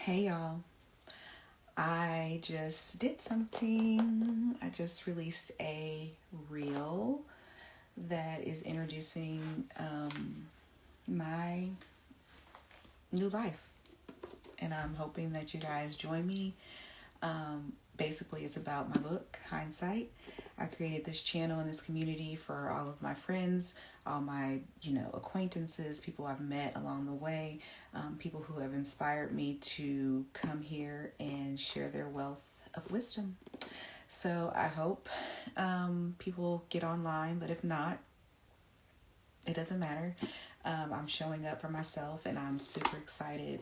Hey y'all, I just did something. I just released a reel that is introducing my new life. And I'm hoping that you guys join me. Basically, it's about my book, Hindsight. I created this channel and this community for all of my friends, all my, acquaintances, people I've met along the way, people who have inspired me to come here and share their wealth of wisdom. So I hope people get online, but if not, it doesn't matter. I'm showing up for myself, and I'm super excited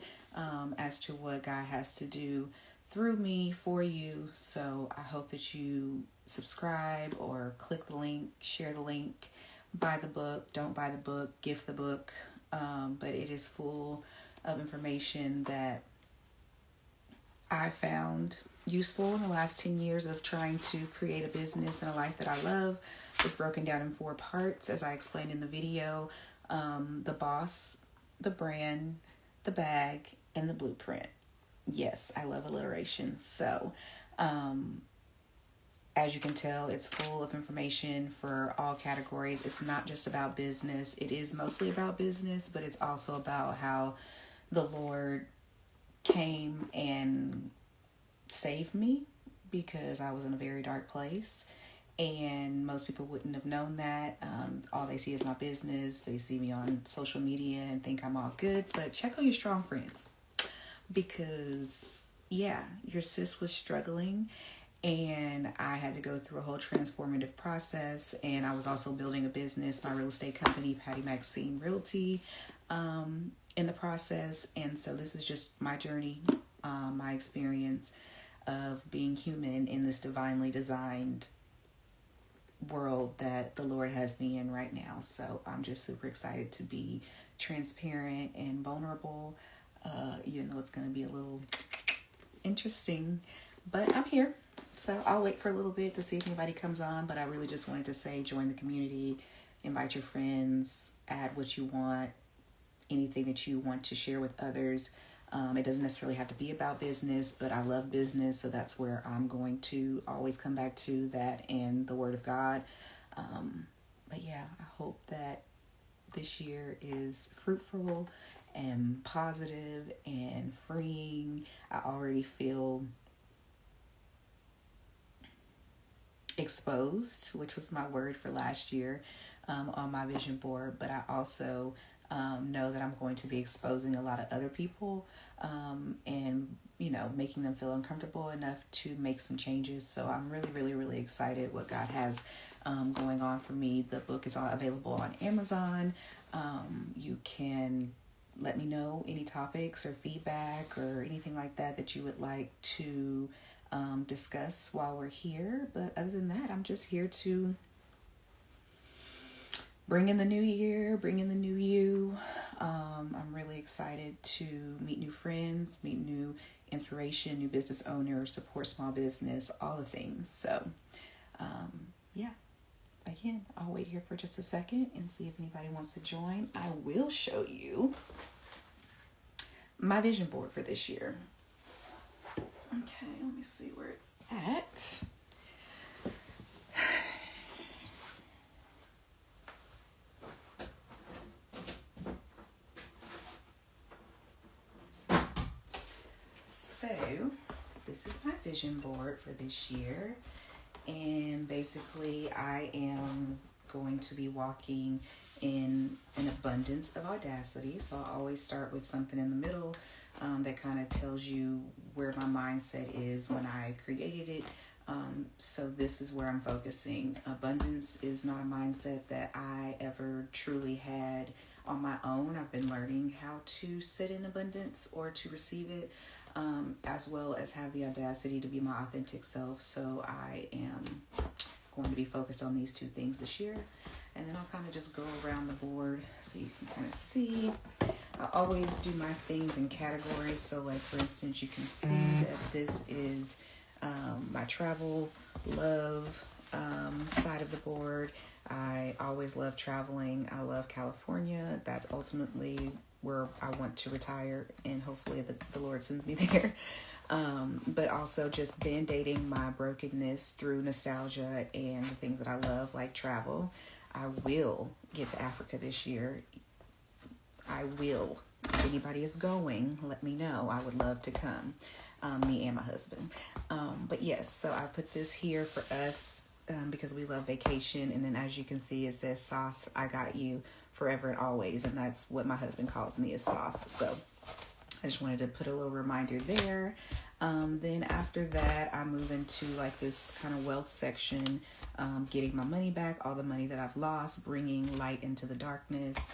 as to what God has to do through me for you. So I hope that you subscribe or click the link, share the link, buy the book, don't buy the book, gift the book. But it is full of information that I found useful in the last 10 years of trying to create a business and a life that I love. It's broken down in 4 parts, as I explained in the video. The boss, the brand, the bag, and the blueprint. Yes, I love alliteration. So, as you can tell, it's full of information for all categories. It's not just about business. It is mostly about business, but it's also about how the Lord came and saved me because I was in a very dark place. And most people wouldn't have known that. All they see is my business. They see me on social media and think I'm all good. But check on your strong friends. Because, your sis was struggling. And I had to go through a whole transformative process. And I was also building a business, my real estate company, Patty Maxine Realty, in the process. And so this is just my journey, my experience of being human in this divinely designed world that the Lord has me in right now. So I'm just super excited to be transparent and vulnerable, even though it's going to be a little interesting, but I'm here. So I'll wait for a little bit to see if anybody comes on, but I really just wanted to say, join the community, invite your friends, add what you want, anything that you want to share with others. It doesn't necessarily have to be about business, but I love business, so that's where I'm going to always come back to that and the Word of God. But I hope that this year is fruitful and positive and freeing. I already feel exposed, which was my word for last year on my vision board, but I also know that I'm going to be exposing a lot of other people and, making them feel uncomfortable enough to make some changes. So I'm really, really, really excited what God has going on for me. The book is all available on Amazon. You can let me know any topics or feedback or anything like that you would like to discuss while we're here. But other than that, I'm just here to bring in the new year, bring in the new you. I'm really excited to meet new friends, meet new inspiration, new business owners, support small business, all the things. So, again, I'll wait here for just a second and see if anybody wants to join. I will show you my vision board for this year. Okay, let me see where it's at. So, this is my vision board for this year. And basically, I am going to be walking in an abundance of audacity. So I always start with something in the middle that kind of tells you where my mindset is when I created it. So this is where I'm focusing. Abundance is not a mindset that I ever truly had on my own. I've been learning how to sit in abundance or to receive it, as well as have the audacity to be my authentic self. So I am going to be focused on these 2 things this year. And then I'll kind of just go around the board so you can kind of see. I always do my things in categories. So like, for instance, you can see that this is my travel, love side of the board. I always love traveling. I love California. That's ultimately where I want to retire, and hopefully the Lord sends me there. But also just band-aiding my brokenness through nostalgia and the things that I love, like travel. I will get to Africa this year. I will. If anybody is going, let me know. I would love to come. Me and my husband. But yes, so I put this here for us because we love vacation. And then as you can see, it says sauce, I got you forever and always. And that's what my husband calls me, is sauce. So I just wanted to put a little reminder there. Then after that, I move into like this kind of wealth section, getting my money back, all the money that I've lost, bringing light into the darkness,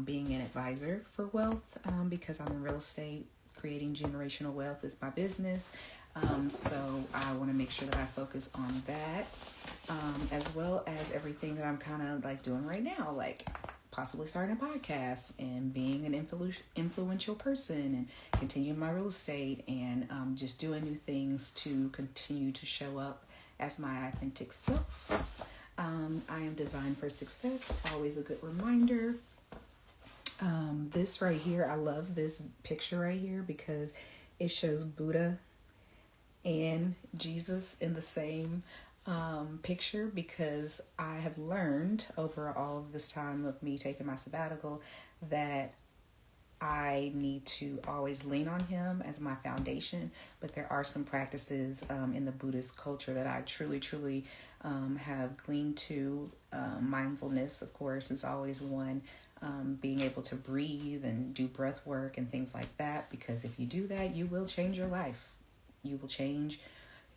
being an advisor for wealth, because I'm in real estate. Creating generational wealth is my business. So I want to make sure that I focus on that, as well as everything that I'm kind of like doing right now, like possibly starting a podcast and being an influential person and continuing my real estate and just doing new things to continue to show up as my authentic self. I am designed for success. Always a good reminder. This right here, I love this picture right here because it shows Buddha and Jesus in the same picture, because I have learned over all of this time of me taking my sabbatical that I need to always lean on him as my foundation, but there are some practices in the Buddhist culture that I truly have gleaned to. Mindfulness, of course, is always one. Being able to breathe and do breath work and things like that, because if you do that, you will change your life. You will change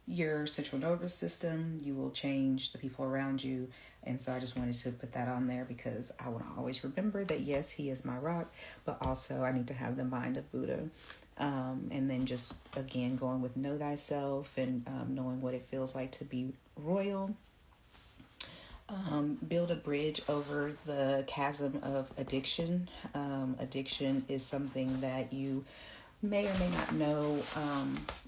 your central nervous system. You will change the people around you. And so I just wanted to put that on there because I want to always remember that, yes, he is my rock, but also I need to have the mind of Buddha. And then just, again, going with know thyself and knowing what it feels like to be royal. Build a bridge over the chasm of addiction. Addiction is something that you may or may not know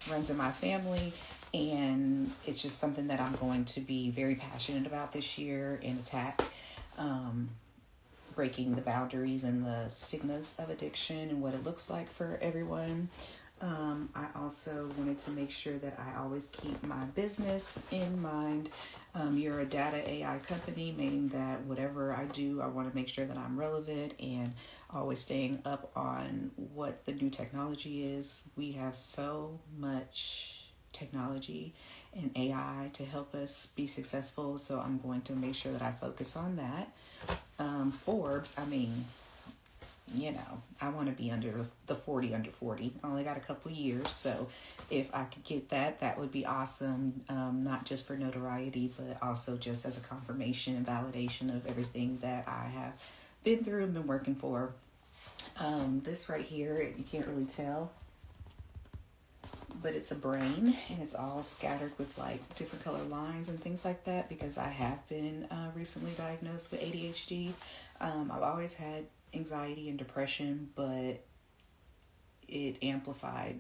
runs in my family, and it's just something that I'm going to be very passionate about this year and attack, breaking the boundaries and the stigmas of addiction and what it looks like for everyone. I also wanted to make sure that I always keep my business in mind. You're a data AI company, meaning that whatever I do, I want to make sure that I'm relevant and always staying up on what the new technology is. We have so much technology and AI to help us be successful, so I'm going to make sure that I focus on that. Forbes, I want to be under the 40 under 40. I only got a couple years, so if I could get that, that would be awesome. Not just for notoriety, but also just as a confirmation and validation of everything that I have been through and been working for. This right here, you can't really tell, but it's a brain, and it's all scattered with like different color lines and things like that, because I have been recently diagnosed with ADHD. I've always had anxiety and depression, but it amplified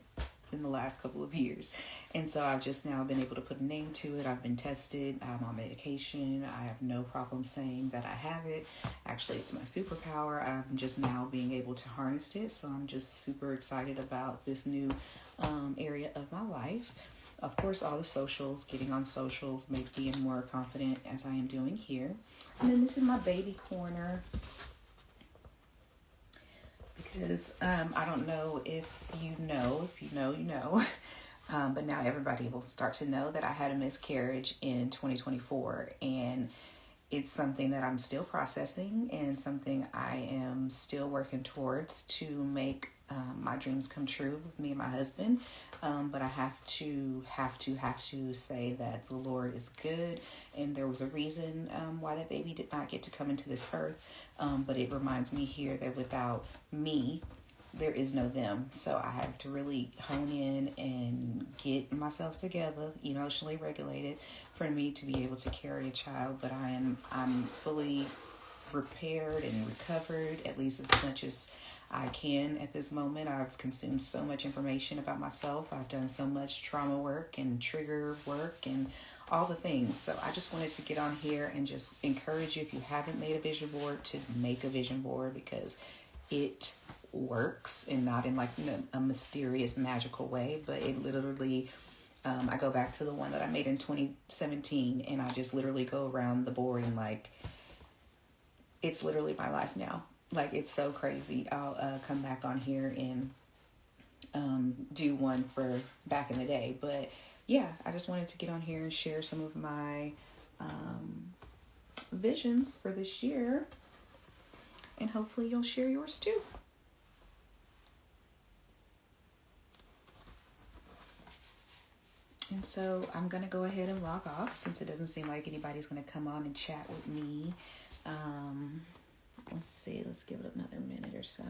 in the last couple of years, and so I've just now been able to put a name to it. I've been tested. I'm on medication. I have no problem saying that I have it. Actually, it's my superpower. I'm just now being able to harness it, so I'm just super excited about this new area of my life. Of course, all the socials, getting on socials, being more confident as I am doing here. And then this is my baby corner, because I don't know if you know, you know, but now everybody will start to know that I had a miscarriage in 2024, and it's something that I'm still processing and something I am still working towards to make my dreams come true with me and my husband. But I have to say that the Lord is good, and there was a reason why that baby did not get to come into this earth. But it reminds me here that without me, there is no them. So I had to really hone in and get myself together, emotionally regulated, for me to be able to carry a child. But I'm fully repaired and recovered, at least as much as I can at this moment. I've consumed so much information about myself. I've done so much trauma work and trigger work and all the things. So I just wanted to get on here and just encourage you, if you haven't made a vision board, to make a vision board, because it works, and not in like a mysterious magical way, but it literally, I go back to the one that I made in 2017, and I just literally go around the board, and like, it's literally my life now. Like, it's so crazy. I'll come back on here and do one for back in the day. But yeah, I just wanted to get on here and share some of my visions for this year. And hopefully you'll share yours too. And so I'm going to go ahead and log off, since it doesn't seem like anybody's going to come on and chat with me. Let's see. Let's give it another minute or so.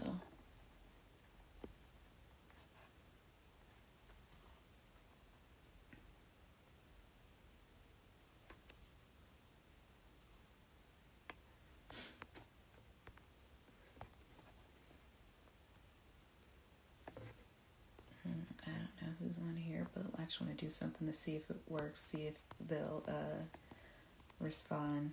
I don't know who's on here, but I just want to do something to see if it works, see if they'll respond.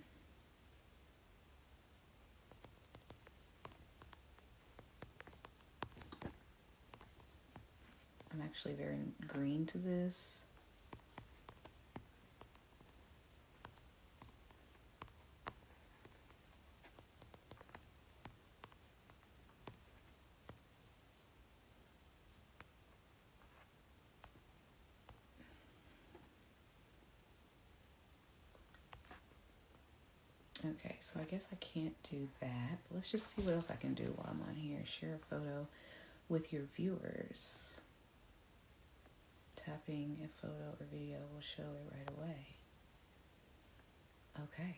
I'm actually very green to this. Okay, so I guess I can't do that, but let's just see what else I can do while I'm on here. Share a photo with your viewers. Tapping a photo or video will show it right away. Okay.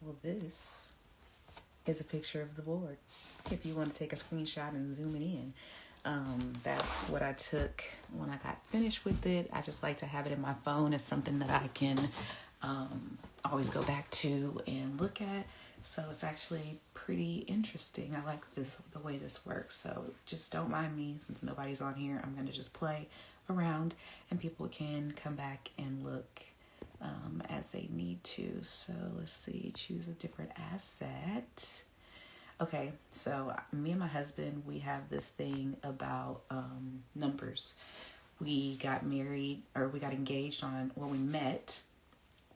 Well, this is a picture of the board. If you want to take a screenshot and zoom it in. That's what I took when I got finished with it. I just like to have it in my phone as something that I can always go back to and look at. So it's actually pretty interesting. I like the way this works. So just don't mind me, since nobody's on here. I'm going to just play around, and people can come back and look as they need to. So let's see, choose a different asset. Okay, so me and my husband, we have this thing about numbers. We got married, or we got engaged on, well, we met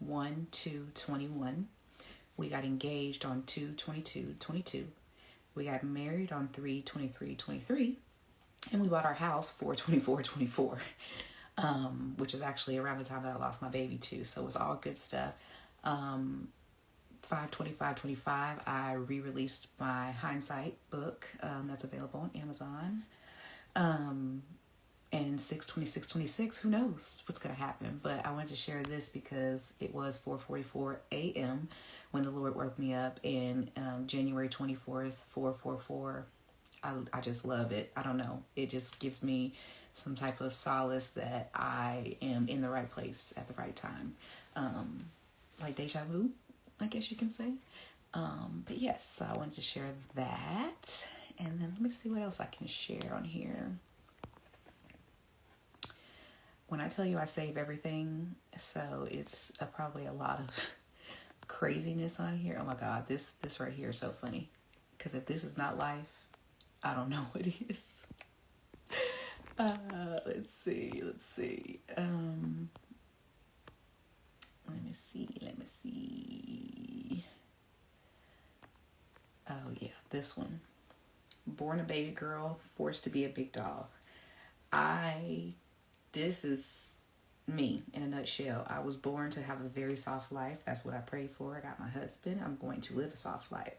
1/2/21. We got engaged on 2/22/22. We got married on 3/23/23. And we bought our house 4/24/24, which is actually around the time that I lost my baby too. So it was all good stuff. 5/25/25, I re-released my Hindsight book that's available on Amazon. And 6/26/26, who knows what's going to happen. But I wanted to share this because it was 4:44 a.m. when the Lord woke me up, and January 24th, 444. I just love it. I don't know. It just gives me some type of solace that I am in the right place at the right time. Like deja vu, I guess you can say. But yes, so I wanted to share that. And then let me see what else I can share on here. When I tell you I save everything, so it's probably a lot of craziness on here. Oh my God, this right here is so funny. Because if this is not life, I don't know what is. Let's see. Let me see. Oh yeah, this one. Born a baby girl, forced to be a big dog. This is me in a nutshell. I was born to have a very soft life. That's what I prayed for. I got my husband. I'm going to live a soft life.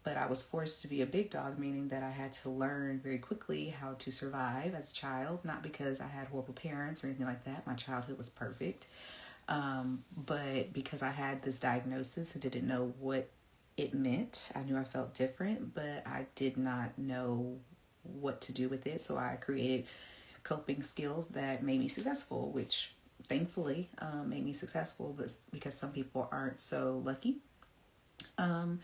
But I was forced to be a big dog, meaning that I had to learn very quickly how to survive as a child. Not because I had horrible parents or anything like that. My childhood was perfect. But because I had this diagnosis and didn't know what it meant. I knew I felt different, but I did not know what to do with it. So I created coping skills that made me successful, which thankfully made me successful, but because some people aren't so lucky and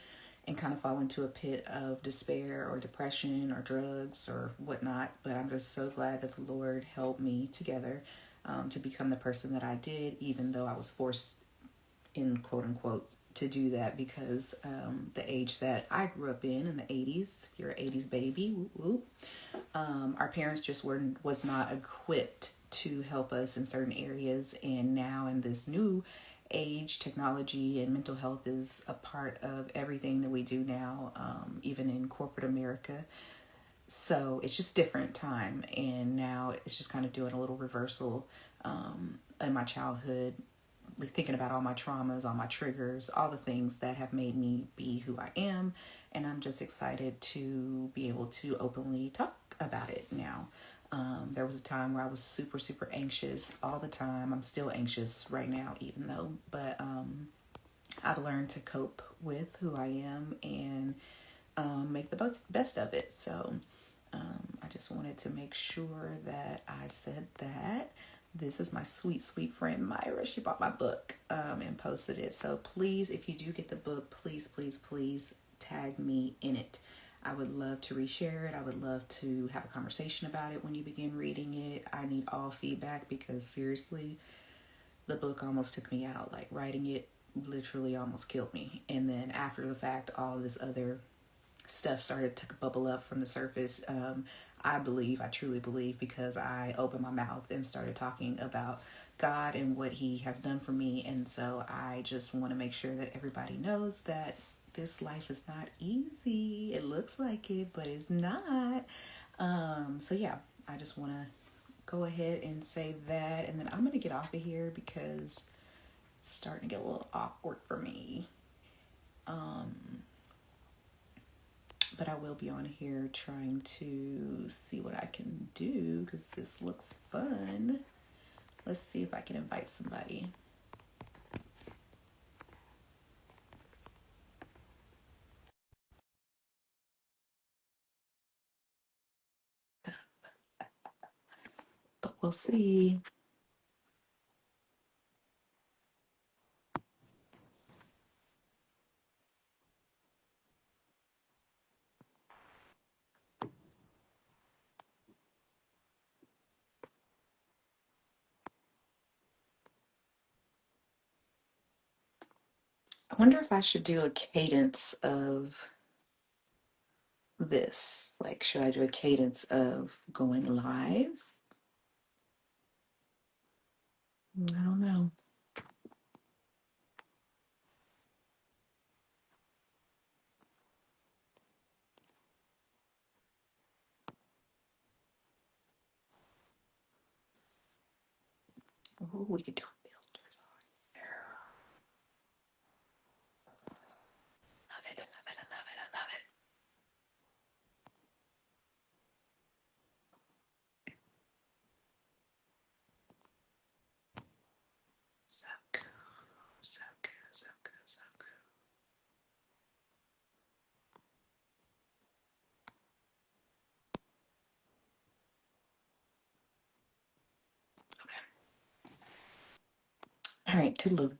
kind of fall into a pit of despair or depression or drugs or whatnot. But I'm just so glad that the Lord held me together to become the person that I did, even though I was forced, in quote unquote, to do that because the age that I grew up in the 80s, if you're an 80s baby, whoop, whoop, our parents just was not equipped to help us in certain areas. And now in this new age, technology and mental health is a part of everything that we do now, even in corporate America. So it's just different time, and now it's just kind of doing a little reversal in my childhood, like thinking about all my traumas, all my triggers, all the things that have made me be who I am. And I'm just excited to be able to openly talk about it now. There was a time where I was super, super anxious all the time. I'm still anxious right now, even though, but I've learned to cope with who I am and make the best of it. So I just wanted to make sure that I said that. This is my sweet, sweet friend Myra. She bought my book and posted it. So please, if you do get the book, please, please, please tag me in it. I would love to reshare it. I would love to have a conversation about it when you begin reading it. I need all feedback because seriously, the book almost took me out. Like writing it literally almost killed me. And then after the fact, all this other stuff started to bubble up from the surface. I truly believe, because I opened my mouth and started talking about God and what He has done for me. And so I just want to make sure that everybody knows that this life is not easy. It looks like it, but it's not. So yeah, I just want to go ahead and say that. And then I'm going to get off of here because it's starting to get a little awkward for me. But I will be on here trying to see what I can do because this looks fun. Let's see if I can invite somebody. But we'll see. I wonder if I should do a cadence of this. Like, should I do a cadence of going live? I don't know. Oh, we could do filters on there. Love it, I love it, I love it, I love it. So cool, so cool, so cool, so cool. Okay. All right, toodaloo.